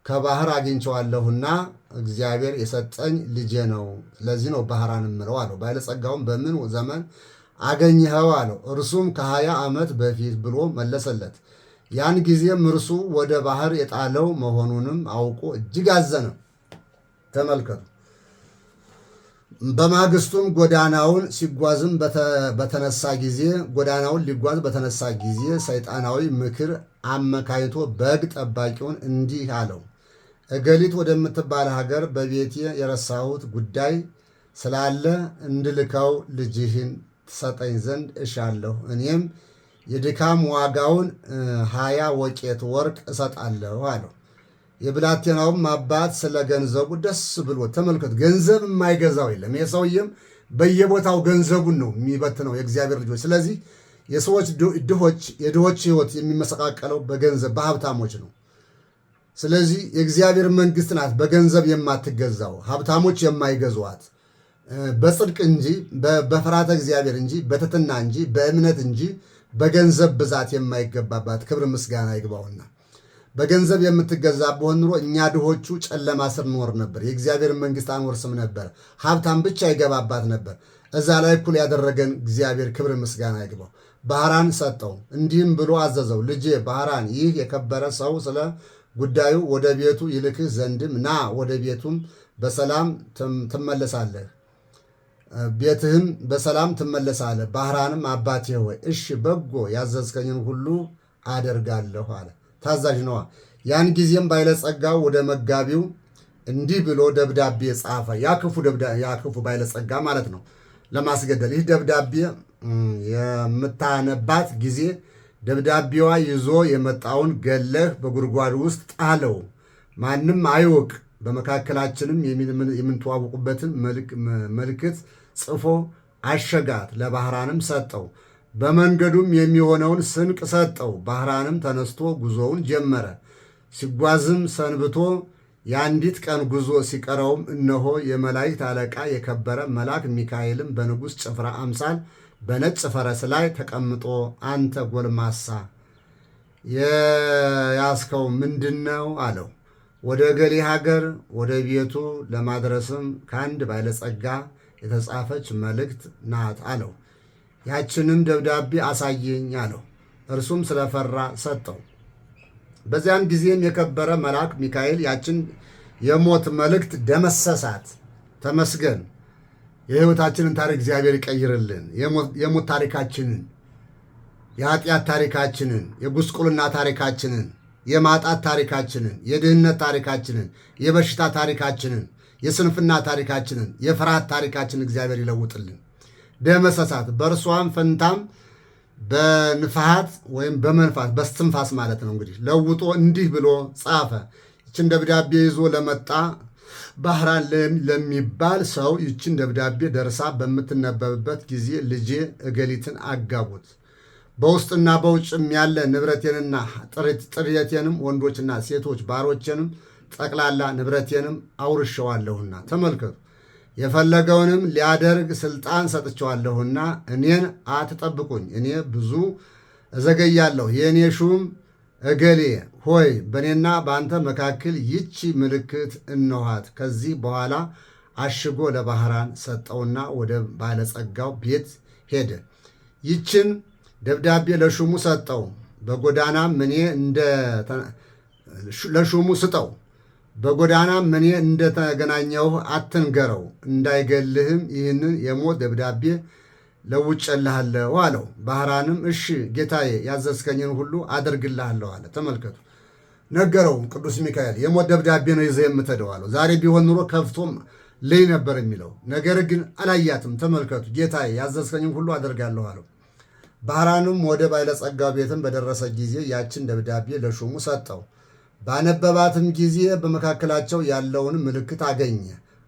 ከባህር አግኝቸዋለሁና እግዚአብሔር የሰጠኝ ልጄ ነው። ስለዚህ ነው ባህራን እምለው አለው። ባለጸጋውም በምን ዘመን አገኘኸው አለው። እርሱም ከ20 ዓመት በፊት ብሎ መለሰለት። ያን ጊዜም እርሱ ወደ ባህር የጣለው መሆኑንም አውቆ እጅግ አዘነ። ተመልከቱ። በማግስቱም ጎዳናውን ሊጓዝ በተነሳ ጊዜ ሰይጣናዊ ምክር አመካይቶ በግ ጠባቂውን እንዲህ አለው፣ እገሊት ወደምትባል ሀገር በቤቴ የረሳሁት ጉዳይ ስላለ እንድልከው ልጅህን ትሰጠኝ ዘንድ እሻለሁ። እኔም የድካም ዋጋውን 20 ወቄት ወርቅ እሰጣለሁ አለው። የብላቴናውም አባት ስለ ገንዘቡ ደስ ብሎ፣ ተመልከቱ፣ ገንዘብ የማይገዛው የለም። ይህ ሰውዬም በየቦታው ገንዘቡን ነው የሚበትነው፣ የእግዚአብሔር ልጆች። ስለዚህ የሰዎች የድሆች ሕይወት የሚመሰቃቀለው በገንዘብ በሀብታሞች ነው። ስለዚህ የእግዚአብሔር መንግስት ናት በገንዘብ የማትገዛው፣ ሀብታሞች የማይገዟት፣ በጽድቅ እንጂ በፍርሃተ እግዚአብሔር እንጂ በትሕትና እንጂ በእምነት እንጂ በገንዘብ ብዛት የማይገባባት። ክብር ምስጋና ይግባውና በገንዘብ የምትገዛ ብሆን ኑሮ እኛ ድሆቹ ጨለማ ስር ኖር ነበር፣ የእግዚአብሔር መንግስት አንወርስም ነበር፣ ሀብታም ብቻ ይገባባት ነበር። እዛ ላይ እኩል ያደረገን እግዚአብሔር ክብር ምስጋና ይግባው። ባህራን ሰጠው፣ እንዲህም ብሎ አዘዘው፣ ልጄ ባህራን፣ ይህ የከበረ ሰው ስለ ጉዳዩ ወደ ቤቱ ይልክህ ዘንድም ና፣ ወደ ቤቱም በሰላም ትመለሳለህ፣ ቤትህም በሰላም ትመለሳለህ። ባህራንም አባቴ ሆይ እሺ፣ በጎ ያዘዝከኝን ሁሉ አደርጋለሁ አለ። ታዛዥ ነዋ። ያን ጊዜም ባለጸጋው ወደ መጋቢው እንዲህ ብሎ ደብዳቤ ጻፈ። ያ ክፉ ባለጸጋ ማለት ነው፣ ለማስገደል። ይህ ደብዳቤ የምታነባት ጊዜ ደብዳቤዋ ይዞ የመጣውን ገለህ በጉድጓድ ውስጥ ጣለው፣ ማንም አይወቅ። በመካከላችንም የምንተዋወቁበትን ምልክት ጽፎ አሸጋት። ለባህራንም ሰጠው። በመንገዱም የሚሆነውን ስንቅ ሰጠው። ባህራንም ተነስቶ ጉዞውን ጀመረ። ሲጓዝም ሰንብቶ የአንዲት ቀን ጉዞ ሲቀረውም እነሆ የመላእክት አለቃ የከበረ መልአክ ሚካኤልም በንጉሥ ጭፍራ አምሳል በነጭ ፈረስ ላይ ተቀምጦ አንተ ጎልማሳ የያዝከው ምንድን ነው አለው። ወደ ገሌ ሀገር ወደ ቤቱ ለማድረስም ከአንድ ባለጸጋ የተጻፈች መልእክት ናት አለው። ያችንም ደብዳቤ አሳየኝ አለው። እርሱም ስለፈራ ሰጠው። በዚያን ጊዜም የከበረ መልአክ ሚካኤል ያችን የሞት መልእክት ደመሰሳት። ተመስገን። የሕይወታችንን ታሪክ እግዚአብሔር ይቀይርልን። የሞት ታሪካችንን፣ የኃጢአት ታሪካችንን፣ የጉስቁልና ታሪካችንን፣ የማጣት ታሪካችንን፣ የድህነት ታሪካችንን፣ የበሽታ ታሪካችንን፣ የስንፍና ታሪካችንን፣ የፍርሃት ታሪካችንን እግዚአብሔር ይለውጥልን። ደመሰሳት። በእርሷም ፈንታም በንፍሃት ወይም በመንፋት በስትንፋስ ማለት ነው እንግዲህ ለውጦ እንዲህ ብሎ ጻፈ። ይችን ደብዳቤ ይዞ ለመጣ ባህራን ለሚባል ሰው ይችን ደብዳቤ ደርሳ በምትነበብበት ጊዜ ልጄ እገሊትን አጋቡት፣ በውስጥና በውጭም ያለ ንብረቴንና ጥሪቴንም ወንዶችና ሴቶች ባሮቼንም ጠቅላላ ንብረቴንም አውርሸዋለሁና፣ ተመልከቱ፣ የፈለገውንም ሊያደርግ ስልጣን ሰጥቸዋለሁና እኔን አትጠብቁኝ፣ እኔ ብዙ እዘገያለሁ። የእኔ ሹም እገሌ ሆይ በእኔና በአንተ መካከል ይቺ ምልክት እነኋት። ከዚህ በኋላ አሽጎ ለባህራን ሰጠውና ወደ ባለጸጋው ቤት ሄደ። ይችን ደብዳቤ ለሹሙ ሰጠው። በጎዳናም ለሹሙ ስጠው። በጎዳናም እኔ እንደተገናኘሁ አትንገረው፣ እንዳይገልህም ይህንን የሞት ደብዳቤ ለውጬልሃለሁ አለው። ባህራንም እሺ ጌታዬ፣ ያዘዝከኝን ሁሉ አደርግልሃለሁ አለ። ተመልከቱ፣ ነገረው ቅዱስ ሚካኤል። የሞት ደብዳቤ ነው ይዘህ የምትሄደው አለው። ዛሬ ቢሆን ኑሮ ከፍቶም ልይ ነበር የሚለው፣ ነገር ግን አላያትም። ተመልከቱ፣ ጌታዬ ያዘዝከኝን ሁሉ አደርጋለሁ አለው። ባህራንም ወደ ባለጸጋው ቤትም በደረሰ ጊዜ ያችን ደብዳቤ ለሹሙ ሰጠው። ባነበባትም ጊዜ በመካከላቸው ያለውን ምልክት አገኘ።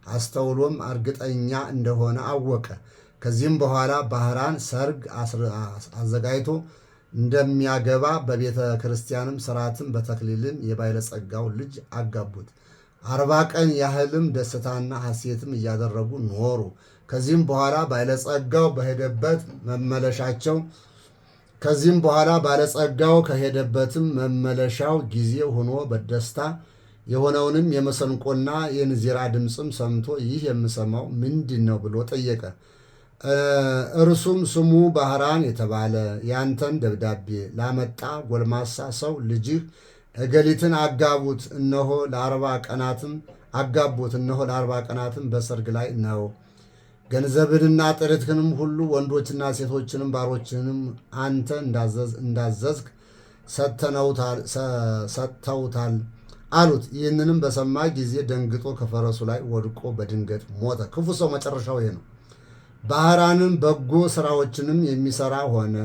አስተውሎም እርግጠኛ እንደሆነ አወቀ። ከዚህም በኋላ ባህራን ሰርግ አዘጋጅቶ እንደሚያገባ በቤተ ክርስቲያንም ሥርዓትም በተክሊልም የባለጸጋው ልጅ አጋቡት። 40 ቀን ያህልም ደስታና ሐሴትም እያደረጉ ኖሩ። ከዚህም በኋላ ባለጸጋው ከሄደበትም መመለሻው ጊዜ ሆኖ በደስታ የሆነውንም የመሰንቆና የንዚራ ድምፅም ሰምቶ ይህ የምሰማው ምንድን ነው ብሎ ጠየቀ። እርሱም ስሙ ባህራን የተባለ ያንተን ደብዳቤ ላመጣ ጎልማሳ ሰው ልጅህ እገሊትን አጋቡት፣ እነሆ ለ40 ቀናትም በሰርግ ላይ ነው። ገንዘብንና ጥሪትህንም ሁሉ ወንዶችና ሴቶችንም ባሮችንም አንተ እንዳዘዝክ ሰጥተውታል አሉት። ይህንንም በሰማ ጊዜ ደንግጦ ከፈረሱ ላይ ወድቆ በድንገት ሞተ። ክፉ ሰው መጨረሻው ይሄ ነው። ባህራንም በጎ ሥራዎችንም የሚሠራ ሆነ።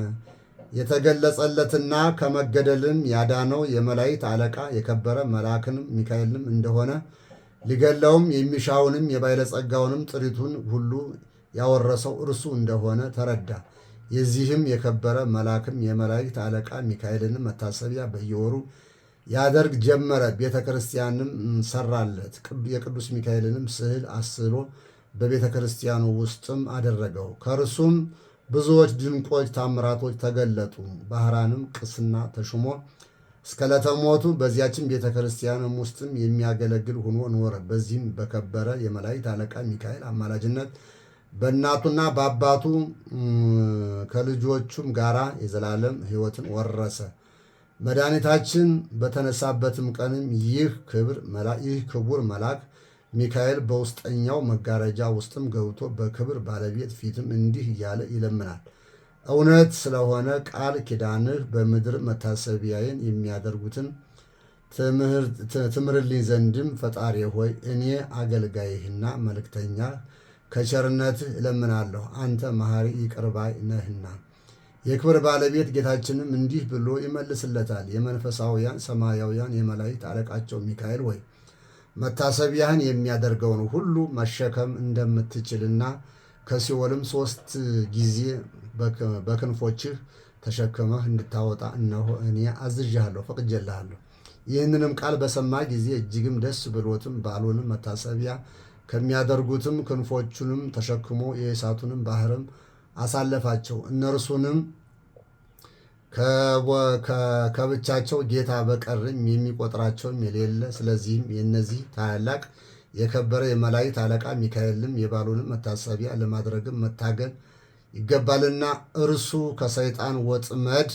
የተገለጸለትና ከመገደልም ያዳነው የመላእክት አለቃ የከበረ መልአክንም ሚካኤልንም እንደሆነ ሊገለውም የሚሻውንም የባለጸጋውንም ጥሪቱን ሁሉ ያወረሰው እርሱ እንደሆነ ተረዳ። የዚህም የከበረ መልአክም የመላእክት አለቃ ሚካኤልንም መታሰቢያ በየወሩ ያደርግ ጀመረ። ቤተ ክርስቲያንም ሰራለት። የቅዱስ ሚካኤልንም ስዕል አስሎ በቤተ ክርስቲያኑ ውስጥም አደረገው። ከእርሱም ብዙዎች ድንቆች ታምራቶች ተገለጡ። ባህራንም ቅስና ተሹሞ እስከ ዕለተ ሞቱ በዚያችን ቤተ ክርስቲያንም ውስጥም የሚያገለግል ሆኖ ኖረ። በዚህም በከበረ የመላእክት አለቃ ሚካኤል አማላጅነት በእናቱና በአባቱ ከልጆቹም ጋራ የዘላለም ሕይወትን ወረሰ። መድኃኒታችን በተነሳበትም ቀንም ይህ ክቡር መልአክ ሚካኤል በውስጠኛው መጋረጃ ውስጥም ገብቶ በክብር ባለቤት ፊትም እንዲህ እያለ ይለምናል። እውነት ስለሆነ ቃል ኪዳንህ በምድር መታሰቢያዬን የሚያደርጉትን ትምርልኝ ዘንድም ፈጣሪ ሆይ እኔ አገልጋይህና መልእክተኛ ከቸርነትህ እለምናለሁ። አንተ መሐሪ ይቅር ባይ ነህና። የክብር ባለቤት ጌታችንም እንዲህ ብሎ ይመልስለታል። የመንፈሳውያን ሰማያውያን የመላእክት አለቃቸው ሚካኤል ሆይ መታሰቢያህን የሚያደርገውን ሁሉ መሸከም እንደምትችልና ከሲኦልም 3 ጊዜ በክንፎችህ ተሸክመህ እንድታወጣ እነሆ እኔ አዝዣለሁ፣ ፈቅጄልሃለሁ። ይህንንም ቃል በሰማ ጊዜ እጅግም ደስ ብሎትም ባሉንም መታሰቢያ ከሚያደርጉትም ክንፎቹንም ተሸክሞ የእሳቱንም ባህርም አሳለፋቸው። እነርሱንም ከብቻቸው ጌታ በቀርም የሚቆጥራቸውም የሌለ። ስለዚህም የእነዚህ ታላላቅ የከበረ የመላእክት አለቃ ሚካኤልም የባሉንም መታሰቢያ ለማድረግም መታገል ይገባልና እርሱ ከሰይጣን ወጥመድ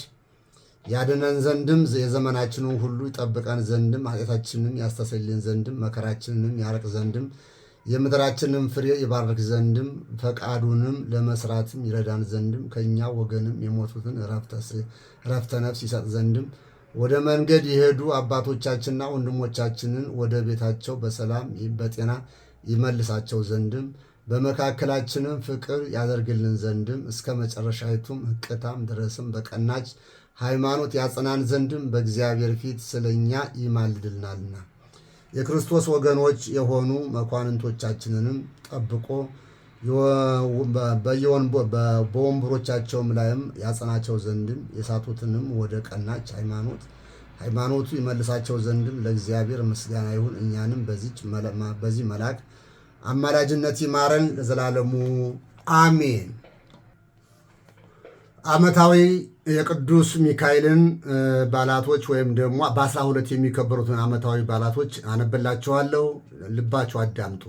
ያድነን ዘንድም የዘመናችንን ሁሉ ይጠብቀን ዘንድም ኃጢአታችንን ያስተሰርይልን ዘንድም መከራችንንም ያርቅ ዘንድም የምድራችንን ፍሬ ይባርክ ዘንድም ፈቃዱንም ለመስራትም ይረዳን ዘንድም ከኛ ወገንም የሞቱትን እረፍተ ነፍስ ይሰጥ ዘንድም ወደ መንገድ የሄዱ አባቶቻችንና ወንድሞቻችንን ወደ ቤታቸው በሰላም በጤና ይመልሳቸው ዘንድም በመካከላችንም ፍቅር ያደርግልን ዘንድም እስከ መጨረሻይቱም ሕቅታም ድረስም በቀናች ሃይማኖት ያጸናን ዘንድም በእግዚአብሔር ፊት ስለኛ ይማልድልናልና የክርስቶስ ወገኖች የሆኑ መኳንንቶቻችንንም ጠብቆ በወንበሮቻቸውም ላይም ያጸናቸው ዘንድም የሳቱትንም ወደ ቀናች ሃይማኖቱ ይመልሳቸው ዘንድም ለእግዚአብሔር ምስጋና ይሁን። እኛንም በዚህ መልአክ አማላጅነት ይማረን ለዘላለሙ አሜን። ዓመታዊ የቅዱስ ሚካኤልን በዓላቶች ወይም ደግሞ በ12 የሚከበሩትን ዓመታዊ በዓላቶች አነብላችኋለሁ። ልባችሁ አዳምጡ።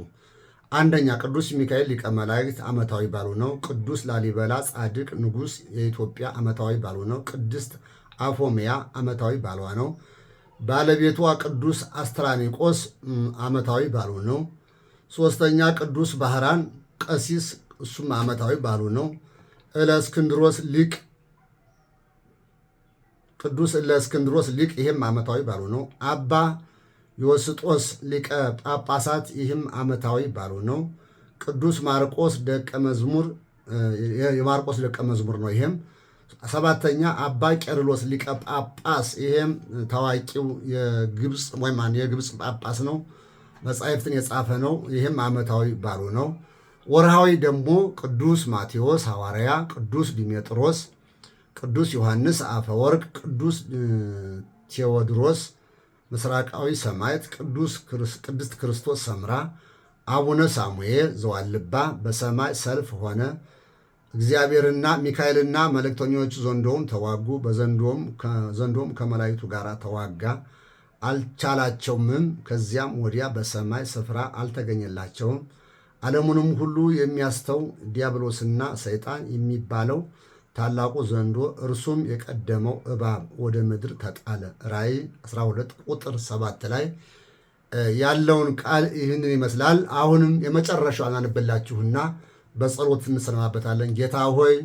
አንደኛ ቅዱስ ሚካኤል ሊቀ መላእክት ዓመታዊ በዓሉ ነው። ቅዱስ ላሊበላ ጻድቅ ንጉሥ የኢትዮጵያ ዓመታዊ በዓሉ ነው። ቅድስት አፎሚያ ዓመታዊ በዓሏ ነው። ባለቤቷ ቅዱስ አስትራኒቆስ ዓመታዊ በዓሉ ነው። ሶስተኛ ቅዱስ ባህራን ቀሲስ እሱም ዓመታዊ በዓሉ ነው። እለእስክንድሮስ ሊቅ ቅዱስ እለእስክንድሮስ ሊቅ ይህም ዓመታዊ በዓሉ ነው። አባ ዮስጦስ ሊቀ ጳጳሳት ይህም ዓመታዊ በዓሉ ነው። ቅዱስ ማርቆስ ደቀ መዝሙር የማርቆስ ደቀ መዝሙር ነው። ይህም ሰባተኛ አባ ቄርሎስ ሊቀ ጳጳስ ይህም ታዋቂው የግብፅ ጳጳስ ነው። መጻሕፍትን የጻፈ ነው። ይህም ዓመታዊ በዓሉ ነው። ወርሃዊ ደግሞ ቅዱስ ማቴዎስ ሐዋርያ፣ ቅዱስ ዲሜጥሮስ፣ ቅዱስ ዮሐንስ አፈወርቅ፣ ቅዱስ ቴዎድሮስ ምስራቃዊ ሰማዕት፣ ቅድስት ክርስቶስ ሰምራ፣ አቡነ ሳሙኤል ዘዋልባ በሰማይ ሰልፍ ሆነ። እግዚአብሔርና ሚካኤልና መልእክተኞቹ ዘንዶውን ተዋጉ። ዘንዶም ከመላእክቱ ጋር ተዋጋ፣ አልቻላቸውምም። ከዚያም ወዲያ በሰማይ ስፍራ አልተገኘላቸውም። ዓለሙንም ሁሉ የሚያስተው ዲያብሎስና ሰይጣን የሚባለው ታላቁ ዘንዶ እርሱም የቀደመው እባብ ወደ ምድር ተጣለ። ራእይ 12 ቁጥር 7 ላይ ያለውን ቃል ይህንን ይመስላል። አሁንም የመጨረሻው አናንብላችሁና በጸሎት እንሰማበታለን። ጌታ ሆይ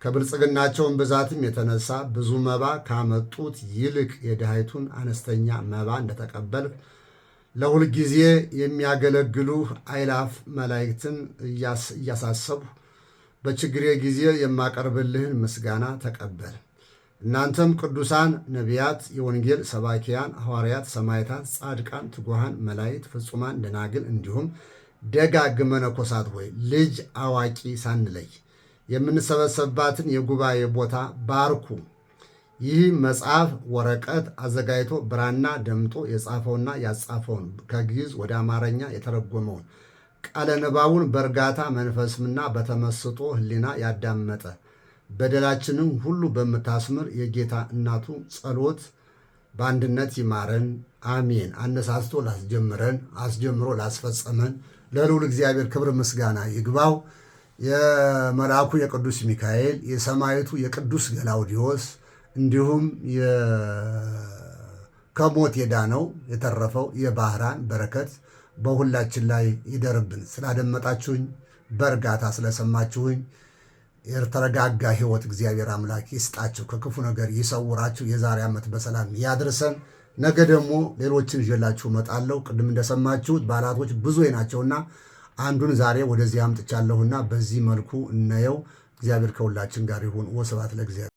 ከብልጽግናቸውን ብዛትም የተነሳ ብዙ መባ ካመጡት ይልቅ የድሃይቱን አነስተኛ መባ እንደተቀበልህ ለሁል ጊዜ የሚያገለግሉ አእላፍ መላእክትን እያሳሰቡ በችግሬ ጊዜ የማቀርብልህን ምስጋና ተቀበል። እናንተም ቅዱሳን ነቢያት፣ የወንጌል ሰባኪያን ሐዋርያት፣ ሰማዕታት፣ ጻድቃን፣ ትጉሃን መላእክት፣ ፍጹማን ደናግል እንዲሁም ደጋግ መነኮሳት ሆይ ልጅ አዋቂ ሳንለይ የምንሰበሰብባትን የጉባኤ ቦታ ባርኩ። ይህ መጽሐፍ ወረቀት አዘጋጅቶ ብራና ደምጦ የጻፈውና ያጻፈውን ከግዕዝ ወደ አማርኛ የተረጎመውን ቃለ ንባቡን በእርጋታ መንፈስምና በተመስጦ ሕሊና ያዳመጠ በደላችንን ሁሉ በምታስምር የጌታ እናቱ ጸሎት በአንድነት ይማረን፣ አሜን። አነሳስቶ ላስጀምረን አስጀምሮ ላስፈጸመን ለልዑል እግዚአብሔር ክብር ምስጋና ይግባው። የመልአኩ የቅዱስ ሚካኤል የሰማዕቱ የቅዱስ ገላውዲዮስ እንዲሁም ከሞት የዳነው የተረፈው የባህራን በረከት በሁላችን ላይ ይደርብን። ስላደመጣችሁኝ በእርጋታ ስለሰማችሁኝ የተረጋጋ ሕይወት እግዚአብሔር አምላክ ይስጣችሁ፣ ከክፉ ነገር ይሰውራችሁ፣ የዛሬ ዓመት በሰላም ያድርሰን። ነገ ደግሞ ሌሎችን ይዤላችሁ እመጣለሁ። ቅድም እንደሰማችሁት በዓላቶች ብዙ ናቸውና አንዱን ዛሬ ወደዚህ አምጥቻለሁና በዚህ መልኩ እናየው። እግዚአብሔር ከሁላችን ጋር ይሁን። ወስብሐት ለእግዚአብሔር።